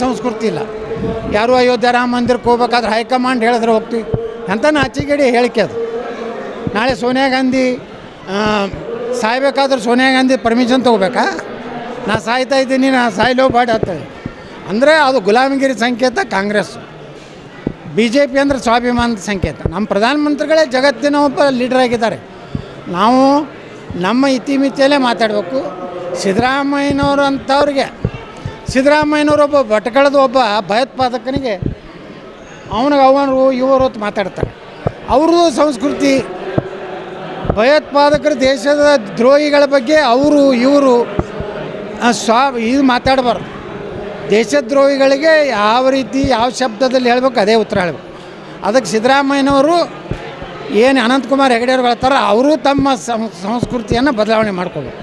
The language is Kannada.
ಸಂಸ್ಕೃತಿ ಇಲ್ಲ. ಯಾರು ಅಯೋಧ್ಯೆ ರಾಮ ಮಂದಿರಕ್ಕೆ ಹೋಗ್ಬೇಕಾದ್ರೆ ಹೈಕಮಾಂಡ್ ಹೇಳಿದ್ರೆ ಹೋಗ್ತೀವಿ ಅಂತ ನಾಚಿಗೇಡಿ ಹೇಳಿಕೆ ಅದು. ನಾಳೆ ಸೋನಿಯಾ ಗಾಂಧಿ ಸಾಯ್ಬೇಕಾದ್ರೆ ಸೋನಿಯಾ ಗಾಂಧಿ ಪರ್ಮಿಷನ್ ತೊಗೋಬೇಕಾ? ನಾ ಸಾಯ್ತಾ ಇದ್ದೀನಿ, ನಾ ಸಾಯ್ಲೋ ಬಾಡಿ ಆಗ್ತದೆ ಅಂದರೆ ಅದು ಗುಲಾಮಗಿರಿ ಸಂಕೇತ. ಕಾಂಗ್ರೆಸ್ BJP ಅಂದರೆ ಸ್ವಾಭಿಮಾನದ ಸಂಕೇತ. ನಮ್ಮ ಪ್ರಧಾನಮಂತ್ರಿಗಳೇ ಜಗತ್ತಿನ ಒಬ್ಬ ಲೀಡರ್ ಆಗಿದ್ದಾರೆ. ನಾವು ನಮ್ಮ ಇತಿಮಿತಿಯಲ್ಲೇ ಮಾತಾಡಬೇಕು. ಸಿದ್ದರಾಮಯ್ಯನವರು ಅಂಥವ್ರಿಗೆ, ಸಿದ್ದರಾಮಯ್ಯನವರು ಒಬ್ಬ ಭಟ್ಕಳದ ಒಬ್ಬ ಭಯೋತ್ಪಾದಕನಿಗೆ ಅವನು ಇವರು ಹೊತ್ತು ಮಾತಾಡ್ತಾರೆ. ಅವ್ರದ್ದು ಸಂಸ್ಕೃತಿ ಭಯೋತ್ಪಾದಕರು, ದೇಶದ ದ್ರೋಹಿಗಳ ಬಗ್ಗೆ ಅವರು ಇವರು ಇದು ಮಾತಾಡಬಾರ್ದು. ದೇಶದ್ರೋಹಿಗಳಿಗೆ ಯಾವ ರೀತಿ ಯಾವ ಶಬ್ದದಲ್ಲಿ ಹೇಳಬೇಕು ಅದೇ ಉತ್ತರ ಹೇಳಬೇಕು. ಅದಕ್ಕೆ ಸಿದ್ದರಾಮಯ್ಯನವರು ಏನು ಅನಂತಕುಮಾರ್ ಹೆಗಡೆ ಅವ್ರು ಹೇಳ್ತಾರೆ, ಅವರು ತಮ್ಮ ಸಂಸ್ಕೃತಿಯನ್ನು ಬದಲಾವಣೆ ಮಾಡ್ಕೋಬೇಕು.